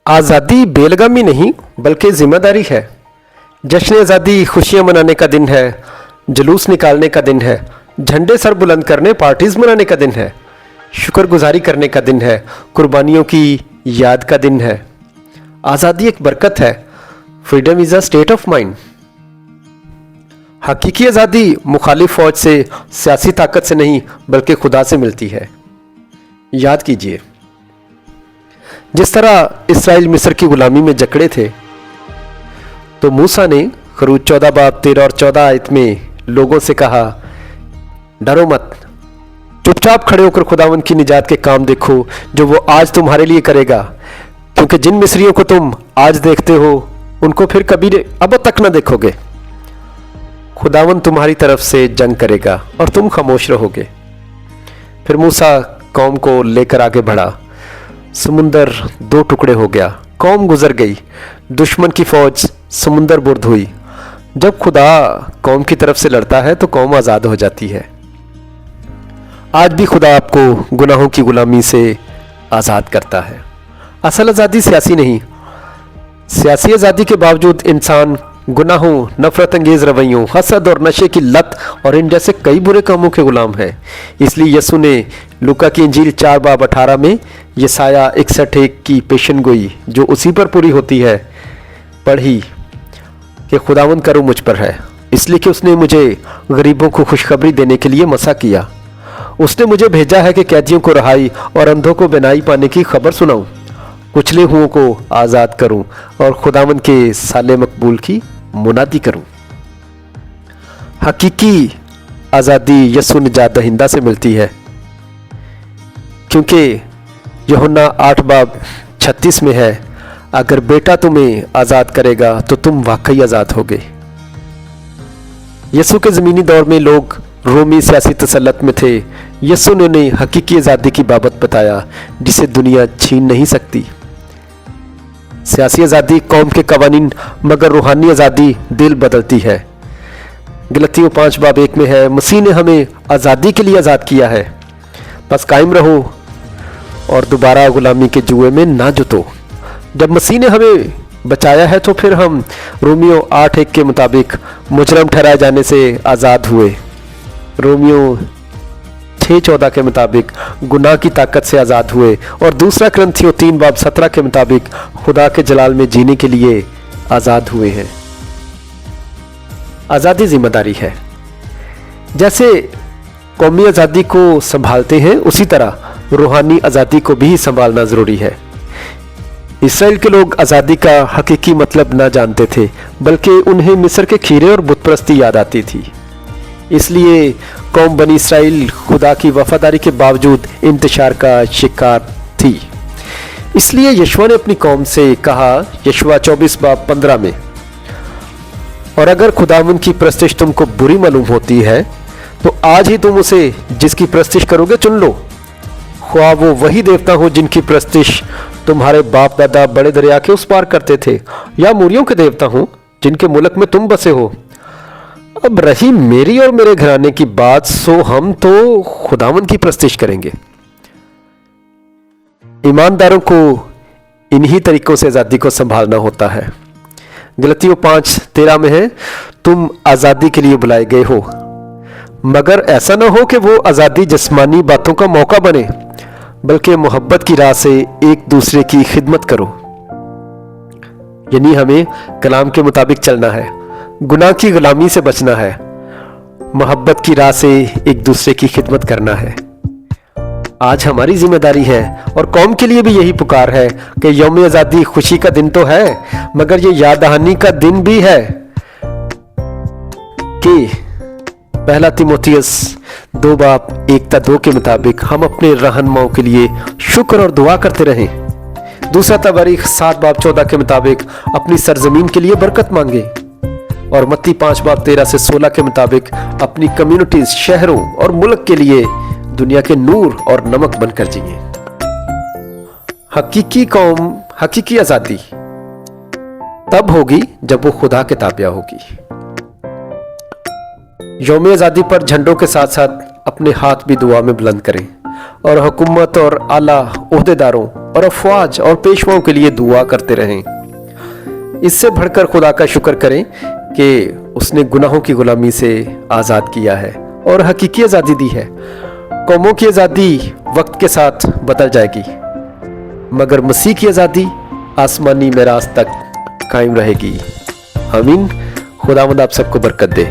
आज़ादी बेलगामी नहीं बल्कि जिम्मेदारी है। जश्न आज़ादी खुशियाँ मनाने का दिन है, जुलूस निकालने का दिन है, झंडे सर बुलंद करने पार्टीज मनाने का दिन है, शुक्रगुजारी करने का दिन है, कुर्बानियों की याद का दिन है। आज़ादी एक बरकत है। Freedom is a state of mind. हकीकी आज़ादी मुखालिफ फौज से, सियासी ताकत से नहीं बल्कि खुदा से मिलती है। याद कीजिए, जिस तरह इसराइल मिस्र की गुलामी में जकड़े थे, तो मूसा ने खरूज 14 बाब 13 और 14 आयत में लोगों से कहा, डरो मत, चुपचाप खड़े होकर खुदावंद की निजात के काम देखो जो वो आज तुम्हारे लिए करेगा, क्योंकि जिन मिस्रियों को तुम आज देखते हो उनको फिर कभी अब तक न देखोगे। खुदावंद तुम्हारी तरफ से जंग करेगा और तुम खामोश रहोगे। फिर मूसा कौम को लेकर आगे बढ़ा। समुंदर 2 टुकड़े हो गया, कौम गुजर गई, दुश्मन की फौज समुंदर बुर्द हुई। जब खुदा कौम की तरफ से लड़ता है तो कौम आज़ाद हो जाती है। आज भी खुदा आपको गुनाहों की गुलामी से आज़ाद करता है। असल आज़ादी सियासी नहीं। सियासी आज़ादी के बावजूद इंसान गुनाहों, नफरत अंगेज रवैयों, हसद और नशे की लत और इन जैसे कई बुरे कामों के गुलाम है। इसलिए यसु ने लूका की इंजील 4 बाब 18 में यसाया 61 की पेशन गोई, जो उसी पर पूरी होती है, पढ़ी कि खुदावंद का रूह मुझ पर है, इसलिए कि उसने मुझे गरीबों को खुशखबरी देने के लिए मसा किया। उसने मुझे भेजा है कि कैदियों को रहाई और अंधों को बिनाई पाने की खबर सुनाऊं, कुचले हुओं को आज़ाद करूं और खुदावंद के साले मकबूल की मुनादी करूं। हकीकी आज़ादी यसु निजात दहिंदा से मिलती है, क्योंकि यूहन्ना 8 बाब 36 में है, अगर बेटा तुम्हें आज़ाद करेगा तो तुम वाकई आज़ाद होगे। यसु के ज़मीनी दौर में लोग रोमी सियासी तसल्लुत में थे। यसु ने उन्हें हकीकी आज़ादी की बाबत बताया जिसे दुनिया छीन नहीं सकती। सियासी आज़ादी कौम के कवानीन, मगर रूहानी आज़ादी दिल बदलती है। गलतियों 5 बाब 1 में है, मसीह ने हमें आज़ादी के लिए आज़ाद किया है, बस कायम रहो और दोबारा गुलामी के जुए में ना जुतो। जब मसीह ने हमें बचाया है तो फिर हम रोमियो 8:1 के मुताबिक मुजरम ठहराए जाने से आज़ाद हुए। रोमियो 6:14 के मुताबिक गुनाह की ताकत से आज़ाद हुए और दूसरा क्रंथियों 3 बाब 17 के मुताबिक खुदा के जलाल में जीने के लिए आज़ाद हुए हैं। आज़ादी जिम्मेदारी है। जैसे कौमी आज़ादी को संभालते हैं, उसी तरह रूहानी आज़ादी को भी संभालना ज़रूरी है। इसराइल के लोग आज़ादी का हकीकी मतलब ना जानते थे, बल्कि उन्हें मिस्र के खीरे और बुतप्रस्ती याद आती थी। इसलिए कौम बनी इसराइल खुदा की वफादारी के बावजूद इंतशार का शिकार थी। इसलिए यशवा ने अपनी कौम से कहा, यशवा 24 बाब 15 में, और अगर खुदावंद की प्रस्तिश तुमको बुरी मालूम होती है तो आज ही तुम उसे जिसकी प्रस्तिश करोगे चुन लो, ख्वाह वो वही देवता हो जिनकी प्रस्तिश तुम्हारे बाप दादा बड़े दरिया के उस पार करते थे, या मूरियों के देवता हो जिनके मुल्क में तुम बसे हो। अब रही मेरी और मेरे घराने की बात, सो हम तो खुदावंद की प्रस्तिश करेंगे। ईमानदारों को इन्हीं तरीकों से आज़ादी को संभालना होता है। गलतियों 5:13 में है, तुम आज़ादी के लिए बुलाए गए हो, मगर ऐसा ना हो कि वो आज़ादी जिस्मानी बातों का मौका बने, बल्कि मोहब्बत की राह से एक दूसरे की खिदमत करो। यानी हमें कलाम के मुताबिक चलना है, गुनाह की गुलामी से बचना है, मोहब्बत की राह से एक दूसरे की खिदमत करना है। आज हमारी जिम्मेदारी है और कौम के लिए भी यही पुकार है कि यौम आज़ादी खुशी का दिन तो है, मगर ये याद दहानी का दिन भी है कि 1 तीमुथियुस 2 बाब 1-2 के मुताबिक हम अपने रहनुमाओं के लिए शुक्र और दुआ करते रहें। 2 तवारीख 7 बाब 14 के मुताबिक अपनी सरजमीन के लिए बरकत मांगे, और मत्ती 5 बाब 13 से 16 के मुताबिक अपनी कम्युनिटीज, शहरों और मुल्क के लिए दुनिया के नूर और नमक बनकर जिए। हकीकी कौम, हकीकी आज़ादी तब होगी जब वो खुदा के ताबिया होगी। यौम आज़ादी पर झंडों के साथ साथ अपने हाथ भी दुआ में बुलंद करें और हुकूमत और आला ओहदेदारों اور افواج اور پیشواؤں کے لیے دعا کرتے رہیں۔ اس سے بڑھ کر خدا کا شکر کریں کہ اس نے گناہوں کی غلامی سے آزاد کیا ہے اور حقیقی آزادی دی ہے۔ قوموں کی آزادی وقت کے ساتھ بدل جائے گی، مگر مسیح کی آزادی آسمانی میراث تک قائم رہے گی۔ آمین۔ خداوند آپ سب کو برکت دے۔